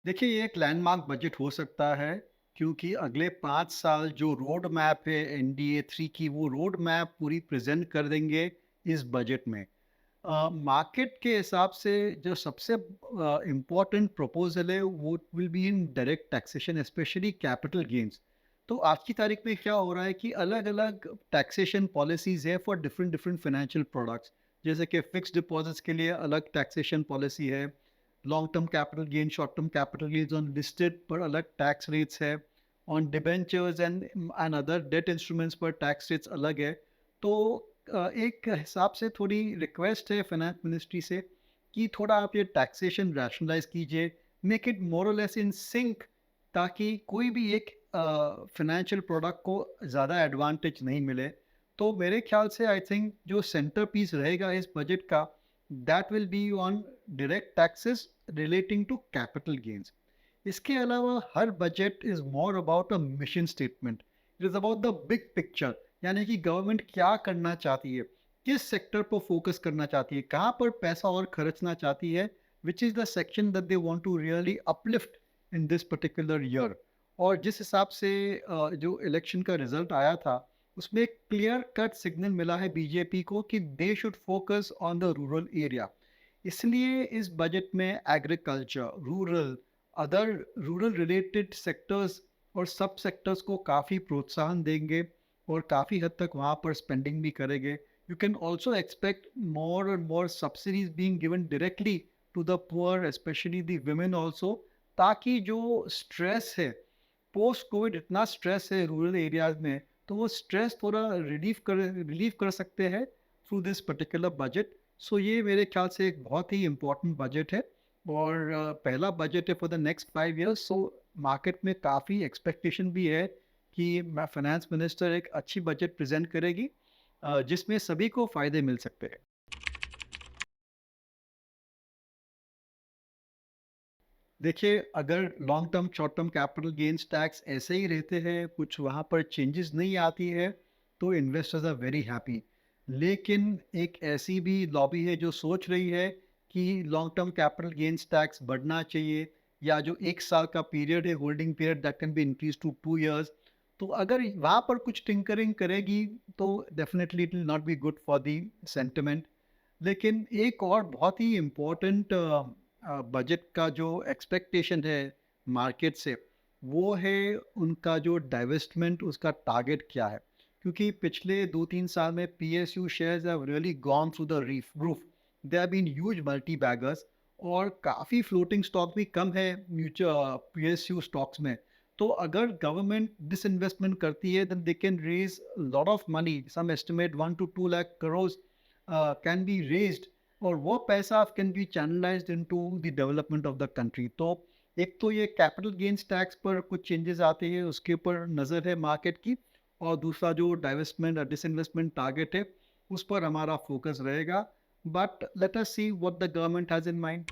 देखिए, ये एक लैंडमार्क बजट हो सकता है क्योंकि अगले 5 साल जो रोड मैप है एनडीए 3 की, वो रोड मैप पूरी प्रेज़ेंट कर देंगे इस बजट में। मार्केट के हिसाब से जो सबसे इम्पोर्टेंट प्रपोज़ल है वो will be in direct taxation specially capital gains. तो आज की तारीख में क्या हो रहा है कि अलग-अलग टैक्सेशन पॉलिसीज़ है for different different financial products. जैसे कि फिक्स्ड डिपॉज़िट्स के लिए अलग टैक्सेशन पॉलिसी है, long term capital gain, short term capital gains on listed पर अलग टैक्स रेट्स है, on debentures and other debt instruments पर टैक्स रेट्स अलग है। तो एक हिसाब से थोड़ी रिक्वेस्ट है फाइनेंस मिनिस्ट्री से कि थोड़ा आप ये टैक्सेशन रैशनलाइज कीजिए, मेक इट मोर और लेस इन सिंक, ताकि कोई भी एक फाइनेंशियल प्रोडक्ट को ज़्यादा एडवांटेज नहीं मिले। तो मेरे ख्याल से आई थिंक जो सेंटर पीस रहेगा इस बजट का, that will be on direct taxes relating to capital gains. इसके अलावा हर budget is more about a mission statement. It is about the big picture, यानी कि गवर्नमेंट क्या करना चाहती है, किस सेक्टर पर फोकस करना चाहती है, कहाँ पर पैसा और खर्चना चाहती है, which is the section that they want to really uplift in this particular year. और जिस हिसाब से जो इलेक्शन का रिजल्ट आया था, उसमें एक क्लियर कट सिग्नल मिला है बीजेपी को कि they should focus on the rural area. इसलिए इस बजट में agriculture, rural, other rural related sectors और सब सेक्टर्स को काफ़ी प्रोत्साहन देंगे और काफ़ी हद तक वहाँ पर स्पेंडिंग भी करेंगे। You can also expect more और more subsidies being given directly to the poor, especially the women also, ताकि जो स्ट्रेस है, पोस्ट कोविड इतना स्ट्रेस है रूरल एरियाज में, तो वो स्ट्रेस थोड़ा रिलीव कर सकते हैं through this particular budget. So ये मेरे ख्याल से एक बहुत ही इम्पोर्टेंट बजट है और पहला बजट है for the next 5 years. So market में काफ़ी एक्सपेक्टेशन भी है कि फाइनेंस मिनिस्टर एक अच्छी बजट प्रेजेंट करेगी, जिसमें सभी को फ़ायदे मिल सकते हैं। देखिए, अगर long term, short term capital gains tax ऐसे ही रहते हैं, कुछ वहाँ पर चेंजेस नहीं आती है, तो इन्वेस्टर्स आर वेरी हैप्पी। लेकिन एक ऐसी भी लॉबी है जो सोच रही है कि long term capital gains tax बढ़ना चाहिए, या जो 1 साल का पीरियड है, holding period, that can be increase to 2 years. तो अगर वहाँ पर कुछ टिंकरिंग करेगी, तो definitely it will not be good for the sentiment. लेकिन एक और बहुत ही इम्पोर्टेंट बजट का जो एक्सपेक्टेशन है मार्केट से, वो है उनका जो डाइवेस्टमेंट, उसका टारगेट क्या है। क्योंकि पिछले 2-3 साल में PSU shares have really gone through the roof. They have been huge multi baggers और काफ़ी फ्लोटिंग स्टॉक भी कम है म्यूचुअल पीएसयू स्टॉक्स में। तो अगर गवर्नमेंट डिसइन्वेस्टमेंट करती है, then they can raise lot of money, some estimate 1 to 2 lakh crore can be raised, और वो पैसा can be channelised into the development of the country. तो एक तो ये कैपिटल गेन्स टैक्स पर कुछ चेंजेस आते हैं, उसके ऊपर नज़र है मार्केट की, और दूसरा जो डाइवेस्टमेंट और डिसइन्वेस्टमेंट टारगेट है, उस पर हमारा फोकस रहेगा। But let us see what the government has in mind.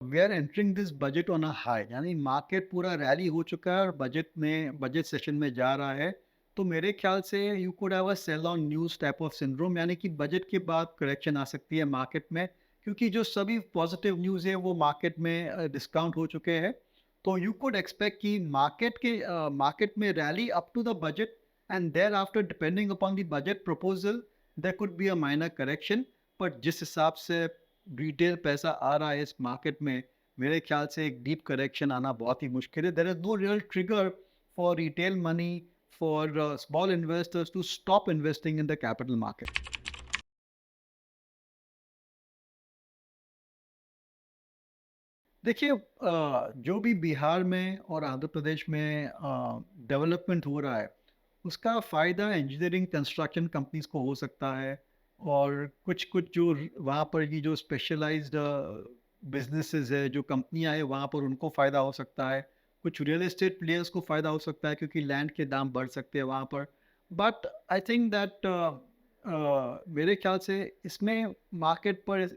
We are entering this budget on a high, यानी मार्केट पूरा रैली हो चुका है और बजट सेशन में जा रहा है। तो मेरे ख्याल से you could have a sell on news type of syndrome, यानी कि बजट के बाद करेक्शन आ सकती है मार्केट में, क्योंकि जो सभी पॉजिटिव न्यूज़ है वो मार्केट में डिस्काउंट हो चुके हैं। तो यू कुड एक्सपेक्ट कि मार्केट में rally up to the budget, and thereafter depending upon the budget proposal there could be a minor correction. But जिस हिसाब से रिटेल पैसा आ रहा है इस मार्केट में, मेरे ख्याल से एक डीप करेक्शन आना बहुत ही मुश्किल है। There is no real trigger for retail money, for small investors to stop investing in the capital market. देखिए, जो भी बिहार में और आंध्र प्रदेश में डेवलपमेंट हो रहा है, उसका फ़ायदा इंजीनियरिंग कंस्ट्रक्शन कंपनीज को हो सकता है, और कुछ कुछ जो वहाँ पर की जो स्पेशलाइज्ड बिजनेसेस है, जो कंपनियां हैं, वहाँ पर उनको फ़ायदा हो सकता है। कुछ रियल एस्टेट प्लेयर्स को फ़ायदा हो सकता है क्योंकि लैंड के दाम बढ़ सकते हैं वहाँ पर। बट आई थिंक दैट मेरे ख्याल से इसमें मार्केट पर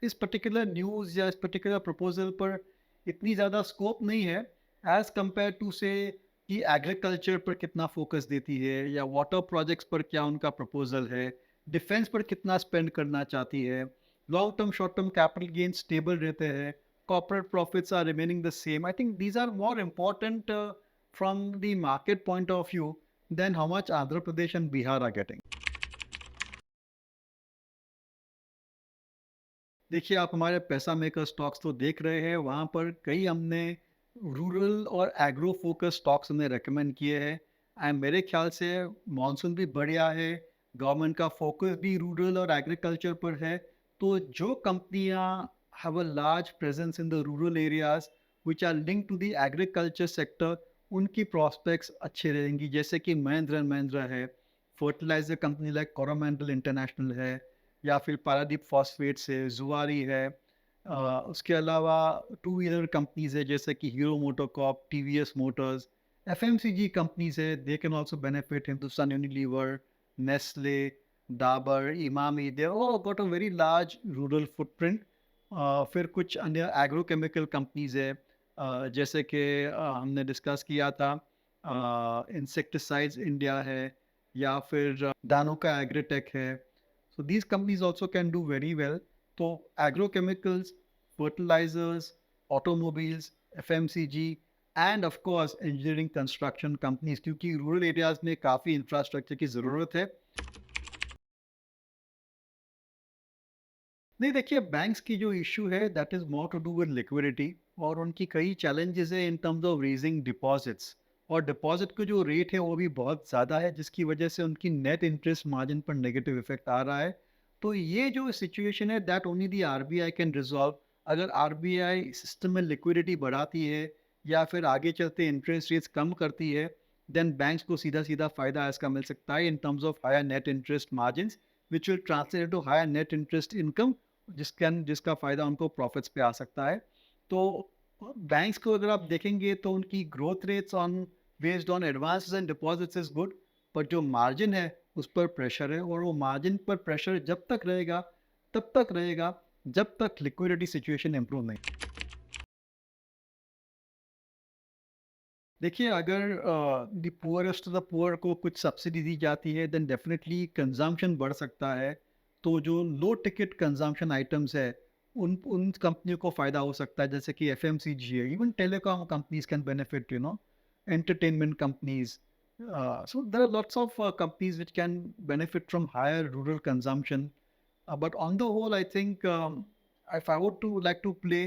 इस पर्टिकुलर न्यूज़ या इस पर्टिकुलर प्रपोजल पर इतनी ज़्यादा स्कोप नहीं है, एज़ कंपेयर टू से कि एग्रीकल्चर पर कितना फोकस देती है, या वाटर प्रोजेक्ट्स पर क्या उनका प्रपोजल है, डिफेंस पर कितना स्पेंड करना चाहती है। Long term, short term capital gain stable रहते हैं, corporate profits are remaining the same. I think these are more important from the market point of view than how much Andhra Pradesh and Bihar are getting. देखिए, आप हमारे पैसा maker stocks तो देख रहे हैं, वहाँ पर कई हमने रूरल और एग्रो फोकस स्टॉक्स हमने रेकमेंड किए हैं एंड मेरे ख्याल से मॉनसून भी बढ़िया है, गवर्नमेंट का फोकस भी रूरल और एग्रीकल्चर पर है, तो जो कंपनियाँ have a large presence in the rural areas which are linked to the agriculture sector, उनकी प्रॉस्पेक्ट्स अच्छे रहेंगी, जैसे कि महिंद्रा एंड महिंद्रा है, fertiliser company like Coromandel International है, या फिर पारादीप फॉस्फेट्स है, जुआरी है। उसके अलावा टू व्हीलर कंपनीज़ है जैसे कि Hero MotoCorp, TVS Motors, FMCG companies है, they can also benefit, Hindustan Unilever, Nestle, Dabur, Emami, they all got a very large rural footprint. फिर कुछ अन्य एग्रोकेमिकल कंपनीज़ है, जैसे कि हमने डिस्कस किया था, इंसेक्टिसाइड्स इंडिया है, या फिर दानुका एग्रीटेक है। So these companies also can do very well. So agrochemicals, fertilizers, automobiles, FMCG, and of course engineering construction companies, क्योंकि रूरल एरियाज में काफ़ी इंफ्रास्ट्रक्चर की ज़रूरत है। नहीं, देखिए, बैंक्स की जो इशू है that is more to do with liquidity, और उनकी कई चैलेंजेस है in terms of raising deposits, और डिपॉजिट का जो रेट है वो भी बहुत ज़्यादा है, जिसकी वजह से उनकी नेट इंटरेस्ट मार्जिन पर नेगेटिव इफेक्ट आ रहा है। तो ये जो सिचुएशन है that only the RBI can resolve. अगर आरबीआई सिस्टम में लिक्विडिटी बढ़ाती है या फिर आगे चलते इंटरेस्ट रेट्स कम करती है, देन बैंक्स को सीधा सीधा फ़ायदा इसका मिल सकता है in terms of higher net interest margin, which will translate to higher net interest income, जिसका फ़ायदा उनको प्रॉफिट्स पे आ सकता है। तो बैंक्स को अगर आप देखेंगे तो उनकी growth rates on based on advances and deposits is good, पर जो मार्जिन है उस पर प्रेशर है, और वो मार्जिन पर प्रेशर जब तक रहेगा तब तक रहेगा जब तक लिक्विडिटी सिचुएशन इम्प्रूव नहीं। देखिए, अगर the poorest to the poor को कुछ सब्सिडी दी जाती है देन डेफिनेटली कंजम्पशन बढ़ सकता है। तो जो लो टिकट कंजम्पशन आइटम्स है, उन उन कंपनियों को फ़ायदा हो सकता है, जैसे कि एफएमसीजी है, even telecom companies can benefit, entertainment companies. So there are lots of companies which can benefit from higher rural consumption. But on the whole, I think if I would to like to play,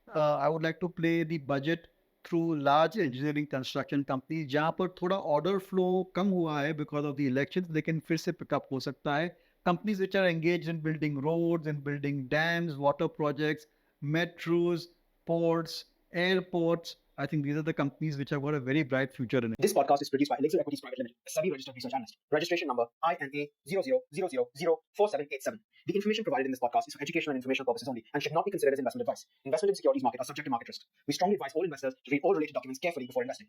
I would like to play the budget through large engineering construction companies, जहाँ पर थोड़ा order flow कम हुआ है because of the elections, लेकिन फिर से pick up हो सकता है। Companies which are engaged in building roads, in building dams, water projects, metros, ports, airports. I think these are the companies which have got a very bright future in it. This podcast is produced by Elixir Equities Private Limited, a SEBI registered research analyst. Registration number INA 0000004787. The information provided in this podcast is for educational and informational purposes only and should not be considered as investment advice. Investment in securities market are subject to market risk. We strongly advise all investors to read all related documents carefully before investing.